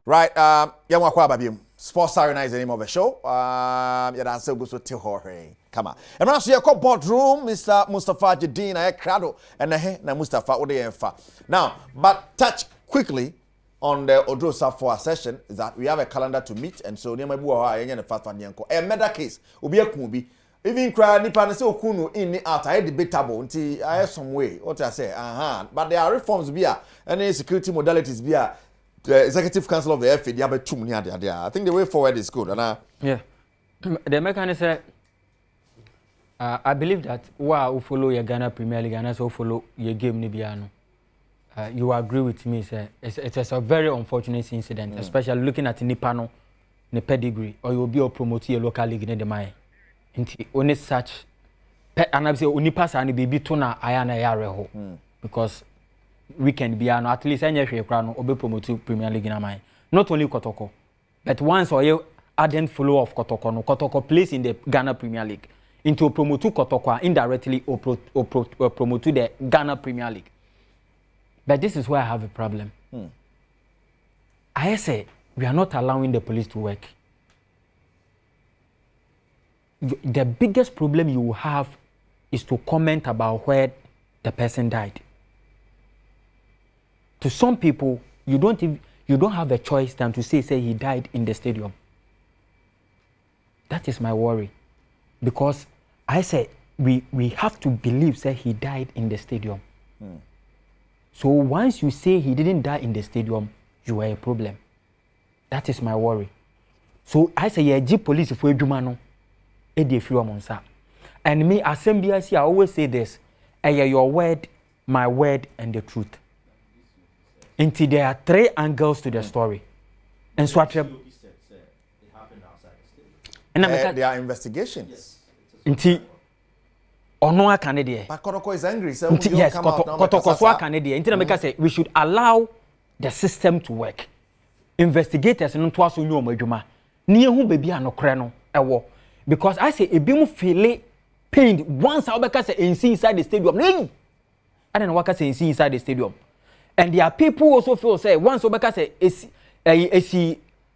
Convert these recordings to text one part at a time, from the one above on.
Right, Yamwa Kwababim. Sports Arena is the name of the show. Yeah, so good to Jorge. Come on. And also, you call Boardroom, Mr. Mustafa Jadine, Crado, and na Mustafa Odeyefa. Now, but touch quickly on the Odrosa for a session is that we have a calendar to meet, and so near my boy, and the fast one yanko. A murder case will be a kubi. Even cry Nipan so kunu in the out. I had debatable until I have some way. What I say, but there are reforms be any security modalities be the Executive Council of the FA, they have 2 million there. I think the way forward is good. Yeah. The mechanism, I believe that who follow your Ghana Premier League and also follow your game Nibiano. You agree with me, sir. It's a very unfortunate incident, especially looking at Nipano, the pedigree, or you'll be a promoter your local league in the Mai. Only such, and I say, Unipas and baby tuna ayana yareho because we can be at least any crown or be promoted Premier League in a Mai. Not only Kotoko, but once or you ardent follow of Kotoko, no Kotoko plays in the Ghana Premier League into promote to Kotoko indirectly or promote to the Ghana Premier League. But this is where I have a problem. I say we are not allowing the police to work. The biggest problem you will have is to comment about where the person died. To some people, you don't have a choice than to say he died in the stadium. That is my worry, because I say we have to believe that he died in the stadium. So once you say he didn't die in the stadium, you are a problem. That is my worry. So I say yeah, police for Jumano, and me as MBIC, I always say this: your word, my word, and the truth. Until there are 3 angles to the story, and so and there are investigations. Until Onoa Canada. But Kotoko is angry. So yes, Kotoko Canada. Until say we should allow the system to work. Investigators no to aso nyo omadwuma. Ni ehu baby anokre no ewo. Because I say ebi mu feel pained once I say inside the stadium. I don't know what I say inside the stadium. And there are people also feel say once Obeka say is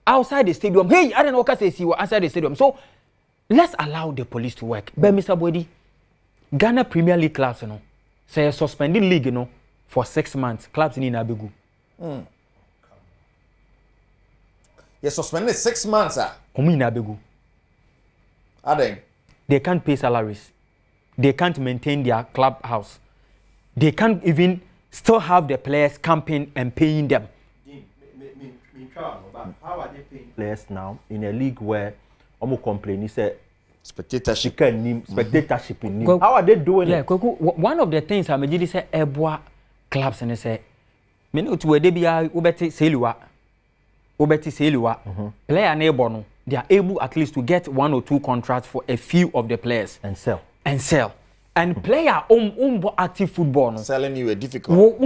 outside the stadium. Hey, I don't know what I say see outside the stadium. So let's allow the police to work. But Mr. Bodi, Ghana Premier League clubs, say suspended league, for 6 months. Clubs in Abegu. You suspended 6 months, sir. In Abegu. They can't pay salaries. They can't maintain their clubhouse. They can't even still have the players camping and paying them. How are they paying players now in a league where almost complaining say spectatorship in how are they doing it? One of the things I made say Eboa clubs and say me no to where they be ubeti seliwa player neighbor no they are able at least to get 1 or 2 contracts for a few of the players and sell. And player active football no selling you a difficult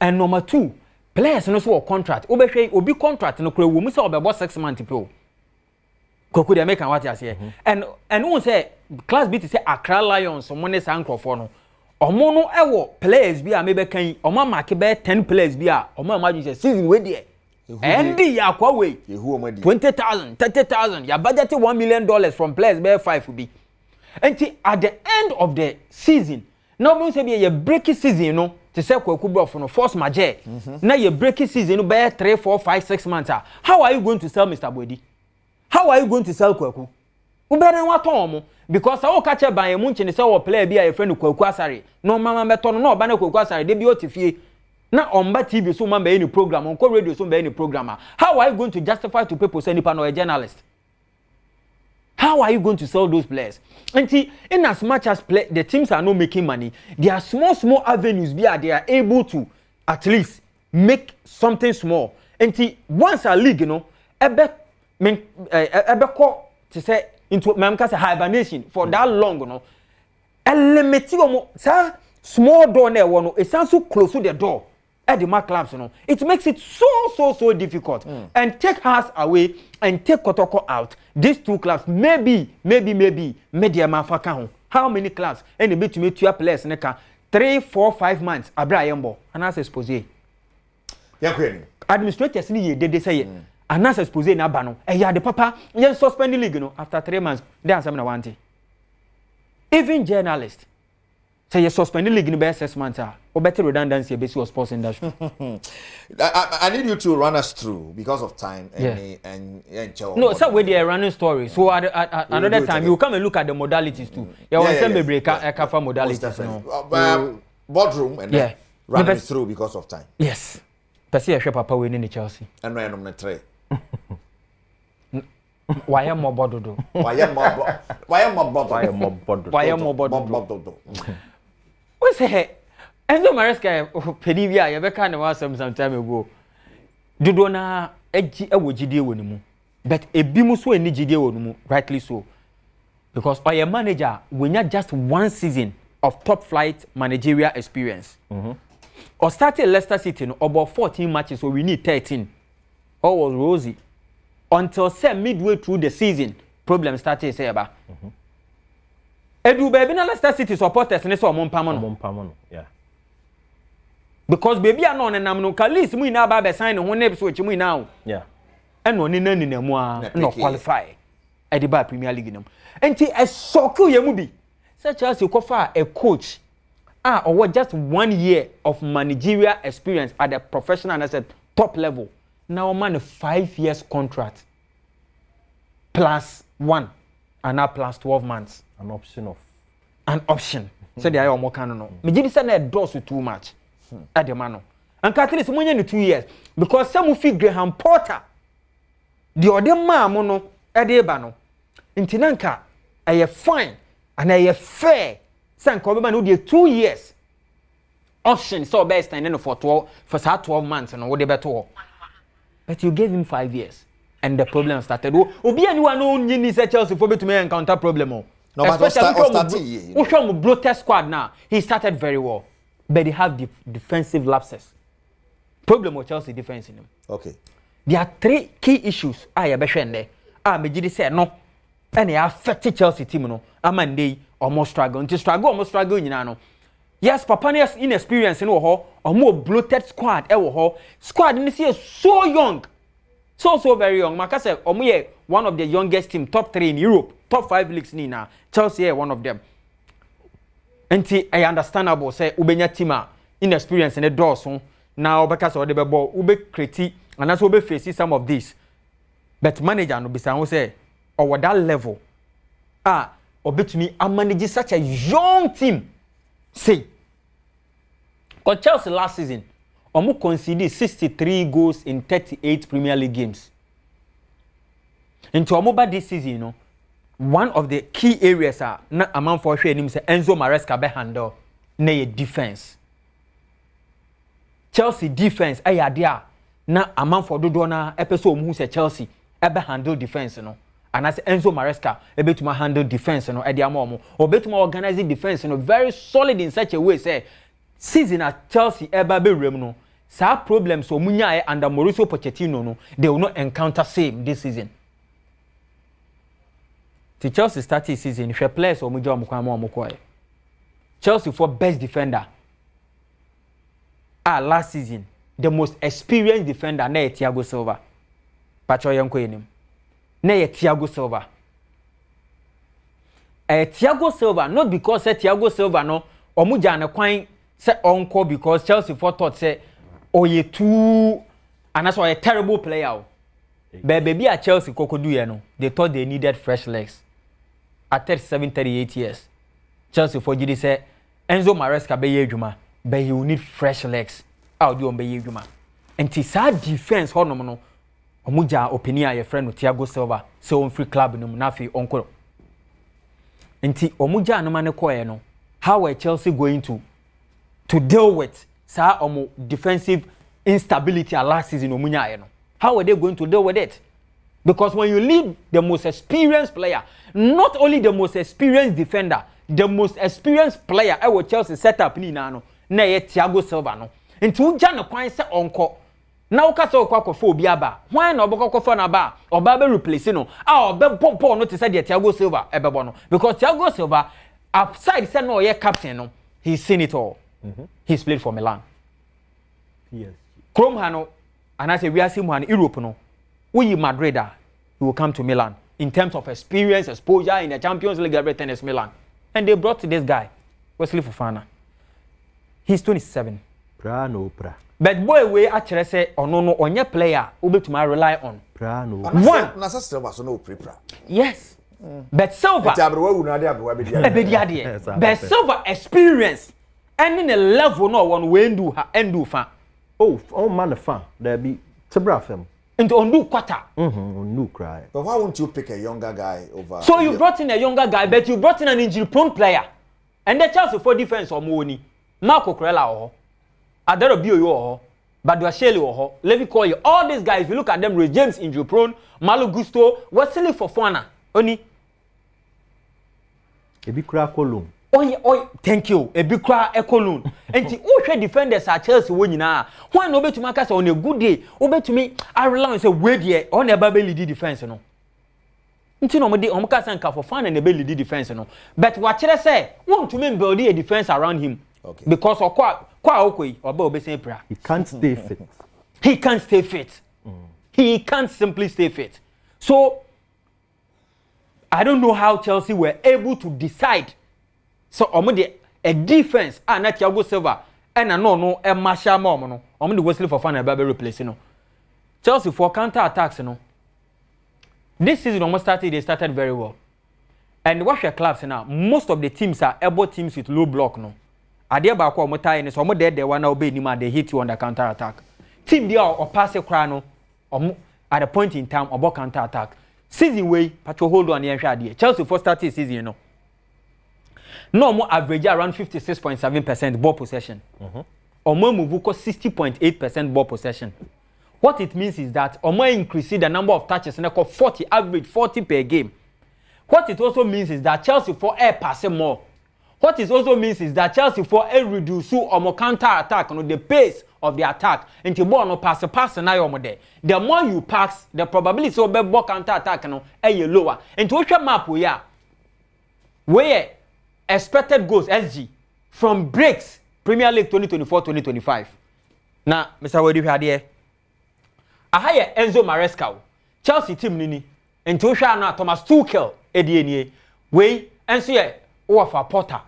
and number 2 players no so contract obi contract no kure wo mu say obebo 6 months people koku dey make what you say and who say class B to say Accra Lions money sankrofo no omo no ewo players bi a mebe kan omo mark be 10 players bi a omo imagine say season we there and ya kwa we 20,000 30,000 ya budget $1 million from players be 5 be. And at the end of the season, now we say be a breaking season, no. To say Kwaku bro for no force major. Now you breaking season, no be 3, 4, 5, 6 months. How are you going to sell Mr. Bodi? How are you going to sell Kwaku? You better what Tom because I will catch a by a munch and say or player be a friend of Kwaku Asari. No mama beton no banner Kwaku Asari. They be OTF. Now on TV so man be any program on radio so be any programmer. How are you going to justify to people say nipa no a journalist? How are you going to sell those players? And see, in as much as the teams are not making money, there are small avenues where they are able to at least make something small. And see, once a league, ebe to say into hibernation for that long, small door there, it sounds so close to the door. At the mark clubs, it makes it so difficult. And take us away and take Kotoko out. These 2 clubs, maybe, media mafaka. How many clubs? And the bit to meet your players, 3, 4, 5 months. Abra Yambo, and as expose. Administrators ni they say and as expose na ba no e ya the papa yen suspend the league no after 3 months they answer me na want even journalists say you suspend the league in by 6 months or better redundancy basic of sports industry. I need you to run us through because of time and no so we dey running story so another time you come and look at the modalities too you want some break a for modalities no boardroom and then run us through because of time. Yes. Pese ye hwe papa we ni Chelsea. Eno enom ne 3. Why am more bododo? Why am more bododo? We say Enzo Maresca pedivia ye be kan na some time ago. Dodo na agi awogide woni mu. But ebi mu so eni gide woni mu, rightly so. Because our manager we not just 1 season of top flight managerial experience. Or started Leicester City no about 14 matches so we need 13. All was rosy. Until say midway through the season, problem started say about. Edu baby na Leicester City supporters ne so omompamo. Yeah. Because baby are no nam no kalis mu ina ba be sign ho na so mu ina. Yeah. And no ni na mu a no qualify. E di ba Premier League nam. Enti e soku ye mu bi. Such as you cover a coach or just 1 year of managerial experience at the professional and I said top level. Now man a 5 years contract plus 1 and now plus 12 months. An option. So they are more can no. Me give say na does too much. At the man. And Catholics mo nya 2 years because some fit Graham Potter. The other man mo no e dey ba no. Ntinanka aye fine and aye fair. San Kobema no dey 2 years. Option so best and for 12 months and what they better. But you gave him 5 years. And the problem started. Obi anyone no nyini say Chelsea for me to encounter problem. No, but bloated squad now. He started very well. But they have defensive lapses. Problem with Chelsea defense in him. Okay. There are 3 key issues. I be share there. Mejidi say no. And they affect Chelsea team no. Amande almost struggle. Until struggle nyina no. Yes, Papa's inexperience in or more bloated squad. Squad in this year so young. So very young. Maka say one of the youngest team, top 3 in Europe, top 5 leagues ni na. Chelsea one of them. Enti I understandable say ubenya team inexperience in the doors so now because of the ball ube critique and that's ube face some of this. But manager no be say or that level obetumi manage such a young team. See, because Chelsea last season, Omu conceded 63 goals in 38 Premier League games. Into Omu this season, you know, one of the key areas na amount for sure him say Enzo Marescaball handle na defense. Chelsea defense dia na amount for dodo na episode who say Chelsea ebe handle defense no. And as Enzo Maresca able to handle defense no ediamomo or better organizing defense no very solid in such a way say season at Chelsea eba be rem no sa problems so munya under Mauricio Pochettino no they will not encounter same this season. The Chelsea started season she players or mujo amukwa Chelsea for best defender last season the most experienced defender na Thiago Silva pacho yanko enim na Thiago Silva. Thiago Silva not because Thiago Silva no omuja na kwan say onko because Chelsea for thought say oye too and that's why a terrible player. But baby at Chelsea kokodu ye no they thought they needed fresh legs. At 37-38 years Chelsea for jidi say Enzo Maresca be adwuma but he will need fresh legs. How do you be adwuma? And sad defense hono no omuja opinion your friend Thiago Silva so on free club no na fi onko enti omuja no mane koye no how are Chelsea going to deal with sa omo defensive instability last season omunya no how are they going to deal with it? Because when you leave the most experienced player, not only the most experienced defender, the most experienced player I will Chelsea set up ni na no na ye Thiago Silva no enti uja no kwan se onko now kasa okwa obi aba when obokokofo na ba oba be replace no obe popo no te say the Thiago Silva ebebo no because Thiago Silva outside say no ye captain no he's seen it all. He's played for Milan. Yes. Chrome Hano, and I say we are seeing one Europe no. We Madrid, he will come to Milan in terms of experience, exposure in the Champions League, everything is Milan. And they brought this guy, Wesley Fofana. He's 27. Pra. But boy, we actually say, oh no, on your player, we to rely on. Prano. One. Nasa Silva so no prepra. Yes. But Silva. But Silva experience. And in a level no one way do fan. Oh man the fan. There be Tebra film. Into undo quarter. No cry. But why won't you pick a younger guy over? So you brought in a younger guy, but you brought in an injury-prone player, and the chance for defense or money. Marco Corella or Adero Bio or Baduasheli or Levi Koye. All these guys, if you look at them, Ray James injury-prone, Malo Gusto, Wesley Fofana, Oni. Ebikra Kolum. Oh, thank you. Ebikra Ekolun. And the Osha defenders are Chelsea winning now. One over to Marcus on a good day. Over to me, I rely on say wait here on a Babeli defense. No. Until nobody on Marcus for fun and a belly defense. No. But what should I say? Want to mean build a defense around him. Okay. Because of quite okay or Bob Sempre. He can't stay fit. He can't stay fit. He can't simply stay fit. So I don't know how Chelsea were able to decide. So a defense and not Thiago Silva and no a Marshall Momo no the Wesley Fofana be replace no Chelsea for counter attacks no this season almost they started very well and watch your clubs now most of the teams are able teams with low block no ade ba kwa omo tie ne so omo de one obey ni ma they hit you on the counter attack team dia or pass kra no omo at a point in time about counter attack season way patcho hold on here hwa Chelsea for started season no no more average around 56.7% ball possession. Omo move 60.8% ball possession. What it means is that Omo increase the number of touches and 40 average 40 per game. What it also means is that Chelsea for air passing more. What it also means is that Chelsea for air reduce Omo counter attack on the pace of the attack into ball no pass now Omo there. The more you pass, the probability of ball counter attack no lower. And to show map we are where expected goals SG from breaks Premier League 2024-2025. Now, Mr. Wadi here. I hire Enzo Marescaball, Chelsea team nini. And to show now Thomas Tuchel ADNA. We Enzo ye for Potter.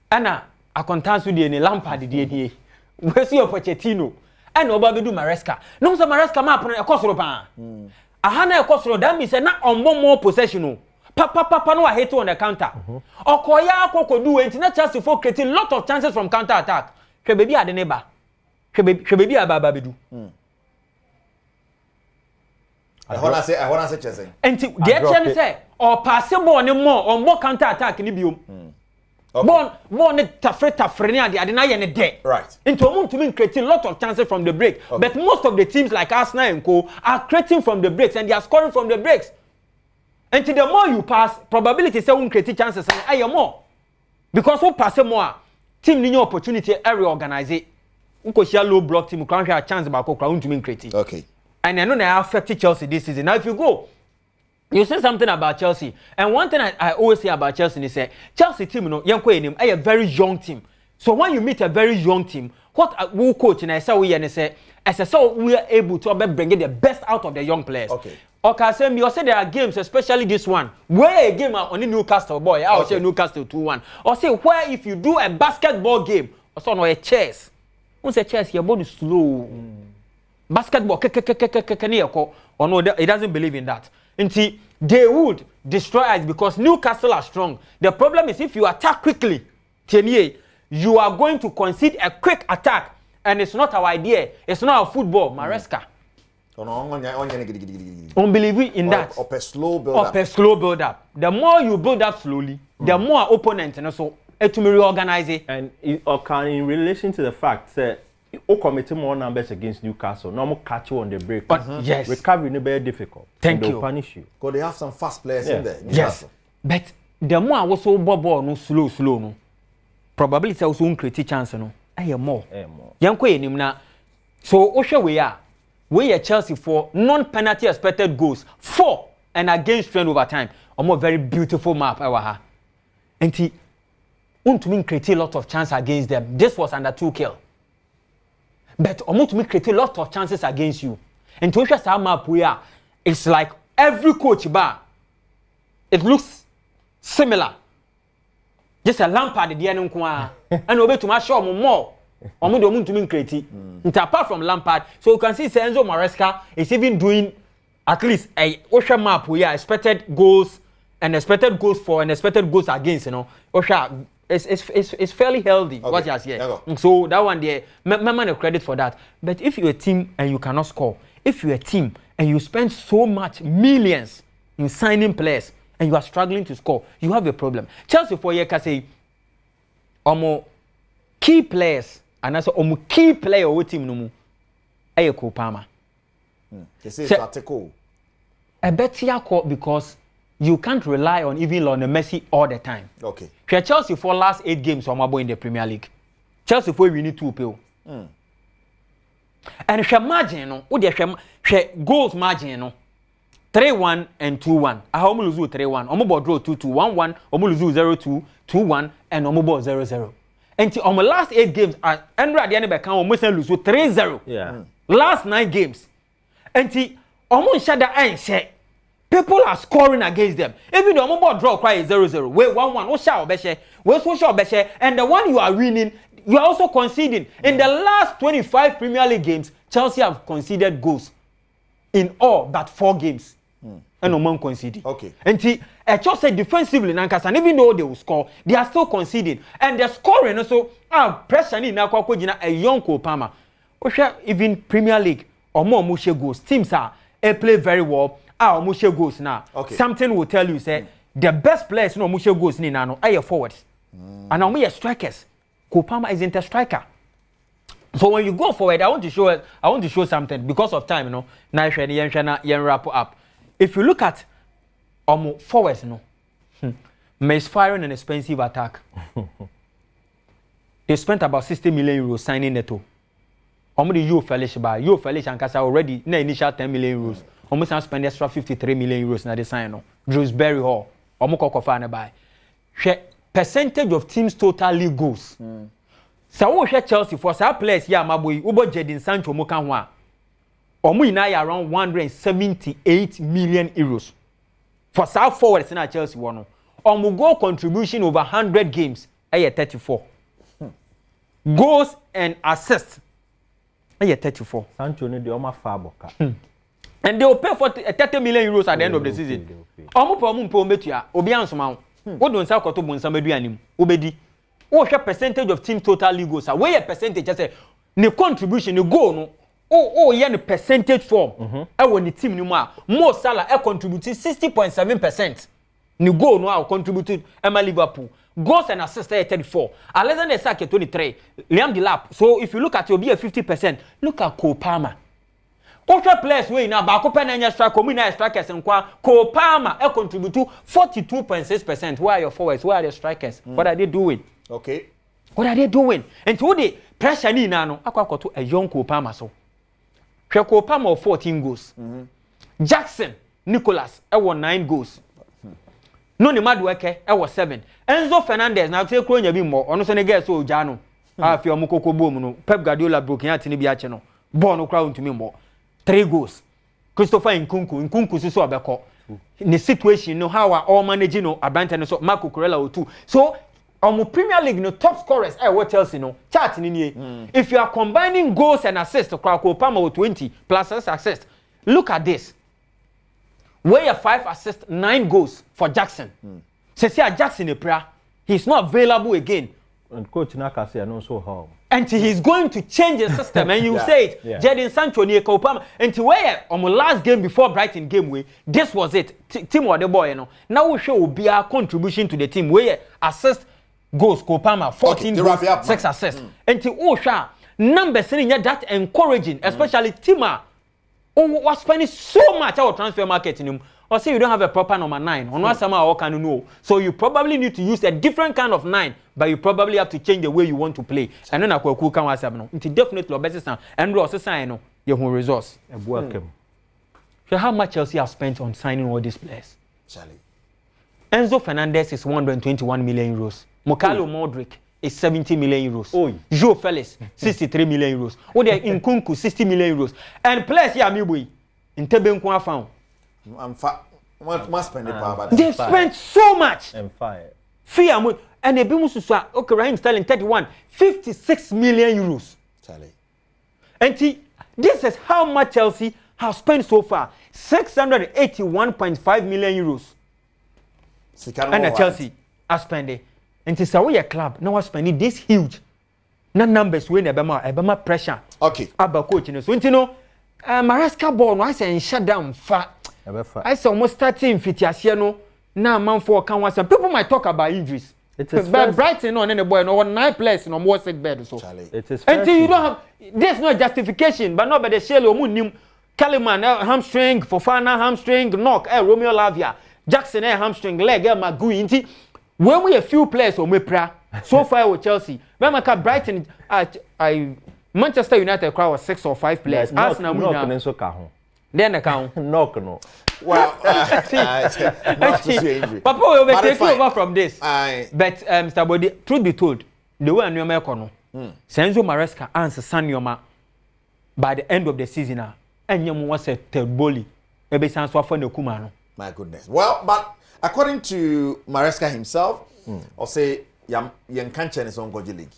Anna a contains with the Lampard DNA. We see Pochettino. And Obabedu Maresca. No, so Maresca map on a Kosropa. A Hana Kosro, that means not on more possession. Papa no hate on the counter. Okoya Koko do it not just to create a lot of chances from counter attack. Baby at the neighbor. Baby Ababedu. I wanna say Chelsea. And the actually say or passable on more counter attack in the biome. Born tafrenia the adena and dead. Right. Into a to mean creating a lot of chances from the break. Okay. But most of the teams like Arsenal and Co are creating from the breaks and they are scoring from the breaks. And the more you pass, probability say won't create chances and more. Because who pass more, team need opportunity to reorganize it. Unko share low block team can have a chance about to mean creating. Okay. And I know they affected Chelsea this season. Now if you go, you say something about Chelsea. And one thing I always say about Chelsea is say Chelsea team a very young team. So when you meet a very young team, what we coach and I say we say as I saw we are able to bring the best out of the young players. Okay. Okay, say me, or say there are games, especially this one, where a game on the Newcastle boy, I will say Newcastle 2-1. Or say where if you do a basketball game, or so no a chess. Once a chess, your body slow. Basketball, or no, it doesn't believe in that. Until they would destroy us because Newcastle are strong. The problem is if you attack quickly, you are going to concede a quick attack, and it's not our idea. It's not our football, Maresca. Unbelieving in that. Up a slow build up. Up a slow build up. The more you build up slowly, the more opponents and so it will reorganize it. And in relation to the fact that you commit more numbers against Newcastle, no more catch you on the break. But yes, recovery is very difficult. Thank you. They'll punish you. Because they have some fast players in there. Yes. But the more I was so ball no slow no. Probability also won't create chance no. More. So Osha we are Chelsea for non-penalty expected goals 4 and against trend over time. A more very beautiful map and he won't mean create a lot of chance against them. This was under Tuchel. but almost to create a lot of chances against you. And to show some map where it's like every coach bar, it looks similar. Just a Lampard the end and obey to my show more. Omo to mean create. Apart from Lampard, so you can see Enzo Maresca is even doing at least a Osha map where expected goals and expected goals for and expected goals against, you know. Osha it's fairly healthy. Okay. What you are here. So that one there, man credit for that. But if you're a team and you cannot score, if you're a team and you spend so much millions in signing players and you are struggling to score, you have a problem. Chelsea for you can say, key players and also key player of team no more. Ayeko Palmer. They say it's article. A better call because you can't rely on even Lionel Messi all the time. Okay. Chelsea for last 8 games in the Premier League. Chelsea for we need 2 pay. And she margin no, what she goals margin no. 3-1 and 2-1. I how lose 3-1. Omo draw 2-2, 1-1. Omo lose 0-2, 2-1, and omo 0-0. And on the last 8 games, Andra the end can almost lose 3-0. Yeah. Last 9 games. And omo shada and say people are scoring against them. Even the omo draw cry is 0-0. Wait 1-1. What shall be and the one you are winning, you are also conceding. In the last 25 Premier League games, Chelsea have conceded goals in all but 4 games. And no man conceded. Okay. And Chelsea defensively, and even though they will score, they are still conceding. And they're scoring also. Pressure in a young Kopama. Even Premier League or more mushe goals. Teams are play very well. Mushe goals now. Okay. Something will tell you say the best players no mushe goals ni now are your forwards. And now we are strikers. Kopama isn't a striker. So when you go forward, I want to show something because of time, you know. Now you wrap up. If you look at forwards, you know, misfiring an expensive attack. They spent about 60 million euros signing Neto. The Yo Felish and Casa already na initial 10 million euros. Almost now spend extra 53 million euros na the sign no. Drewsbury Hall. Kofa na buy. Percentage of teams' total league goals. So we share Chelsea for some players here, Maboy, Ubo Jadon Sancho Mokanwa. Ina around 178 million euros. For South forwards in Chelsea one. Goal contribution over 100 games, 34. Goals and assists, 34. Sancho need the Oma Faboka. And they will pay for 30 million euros at the end of the season. What don't say koto bon somebody anim obedi o hwe percentage of team total league goals where a percentage say ne contribution ne goal no ye ne percentage form e wo ne team ni mu a Mo Salah e contribute 60.7% ne goal no a contributed Emma Liverpool goals and assists 34 Alexander Isak 23 Liam Delap. So if you look at your be a 50%, look at Kopama. Ultra players way now back up and strike na strikers and Kopama contribute to 42.6%. Why are your forwards? Why are your strikers? What are they doing? Okay. What are they doing? And today pressure ni na no akwa to a young Kopama so. Kopama 14 goals. Jackson Nicholas won 9 goals. No ni Madueke was 7. Enzo Fernandez now say kro nya bi mo ono so ne guess so ja no. Afi omukoko bom no. Pep Guardiola broken at ni bi ache no. Ball no crowd to me more. 3 goals. Christopher Nkunku so abeko. The situation no how are all managing no Abante so Marco Corella 2. So Premier League no top scorers what Chelsea no chart ni. If you are combining goals and assists Kopama with 20 plus assists. Look at this. Where you 5 assists, 9 goals for Jackson. Say Jackson he's not available again. And coach Naka say no so how. And he's going to change the system. And you say it. Jadon Sancho near Kopama. And to where on the last game before Brighton game way, this was it. Team or the boy, you know. Now we show be our contribution to the team where assist goals Kopama 14 goals, 6 assists. And to Osha numbers saying that encouraging, especially Tima. Was spending so much our transfer market in him. Or say you don't have a proper number 9. On what somehow can you know? So you probably need to use a different kind of 9, but you probably have to change the way you want to play. And then I could come was no. It's definitely a better sound. And also sign no your whole resource. So how much Chelsea have spent on signing all these players? Charlie. Enzo Fernandez is 121 million euros. Mokalo Modric is 70 million euros. Oh. Joe Felix 63 million euros. What they in Kunku 60 million euros. And players here me boy. In Tebenku found. I'm fat. Must spend the power. They spent so much. And fire. Fee and they be mususa. Okay, Raheem Sterling 31, 56 million euros. Charlie. And this is how much Chelsea have spent so far. 681.5 million euros. And Chelsea are spending. And it's a club. Now we're spending this huge. No numbers win a pressure. Okay. About coaching. So you know, Marescaball no I say shut down fat. I say almost 13 fitiasiano. Now man for can was people might talk about injuries. But Brighton on any boy no 9 players no more sick bed so. It is. Until you don't have there's no justification, but no by the shell omunim Kaliman hamstring, Fofana hamstring, knock, Romeo Lavia, Jackson hamstring, leg, Magui. Inti when we a few players on Mepra so far with Chelsea. When Brighton Manchester United crowd was 6 or 5 players. Arsenal then the count. No. Well, Papa will be taking over from this. But Mr. Body, truth be told, the way New American, Senzo Maresca answer Sanyoma by the end of the season. And you was a Terboli. Maybe sounds for the Kumano. My goodness. Well, but according to Maresca himself, or say Yankanchen is on Goji League.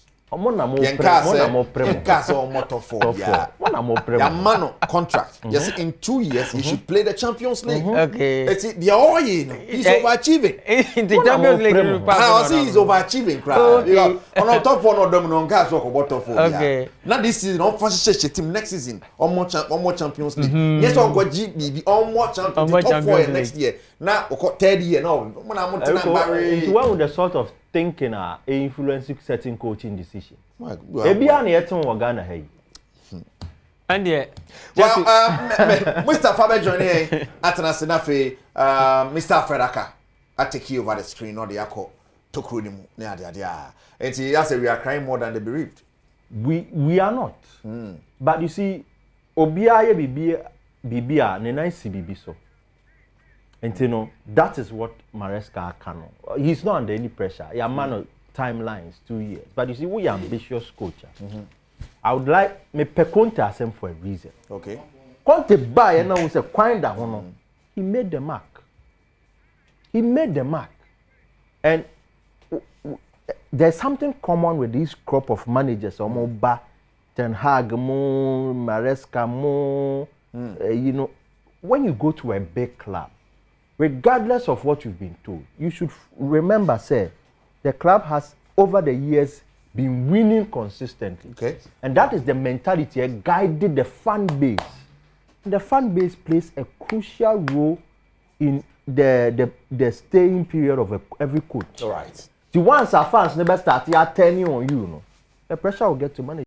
Yamano contract. Yes, in 2 years he should play the Champions League. Okay. It's the all he's overachieving. The Champions League. I see he's overachieving. Okay. On top for no domino gas or bottom for. Okay. Not this season. On first team next season. One more Champions League. Yes, on go GB. On more Champions League. Top 4 next year. Now third year. No. When I'm not it's one with the sort of thinking influencing certain coaching decision. Ebia na yeton wa Ghana hey. And yeah. Well, Mr. Faber joining Atana Senafe, Mr. Fredaka, I take you over the screen or the Yako Tokrunim. And see, I say we are crying more than the bereaved. We are not. But you see, Obia Bibia, Nenai Bibi so. And you know, that is what Maresca can. He's not under any pressure. He a man of timelines, 2 years. But you see, we are ambitious coach. I would like me Conte as him for a reason. Okay. Conte buy and now we say kind that one. He made the mark. He made the mark. And there's something common with this crop of managers. Omoba, Ten Hag, Mo, Maresca, Mo. You know, when you go to a big club, regardless of what you've been told, you should remember, say, the club has, over the years, been winning consistently. Okay. And that is the mentality guided the fan base. The fan base plays a crucial role in the staying period of every coach. All right. The ones our fans never start turning on you, the pressure will get to manage.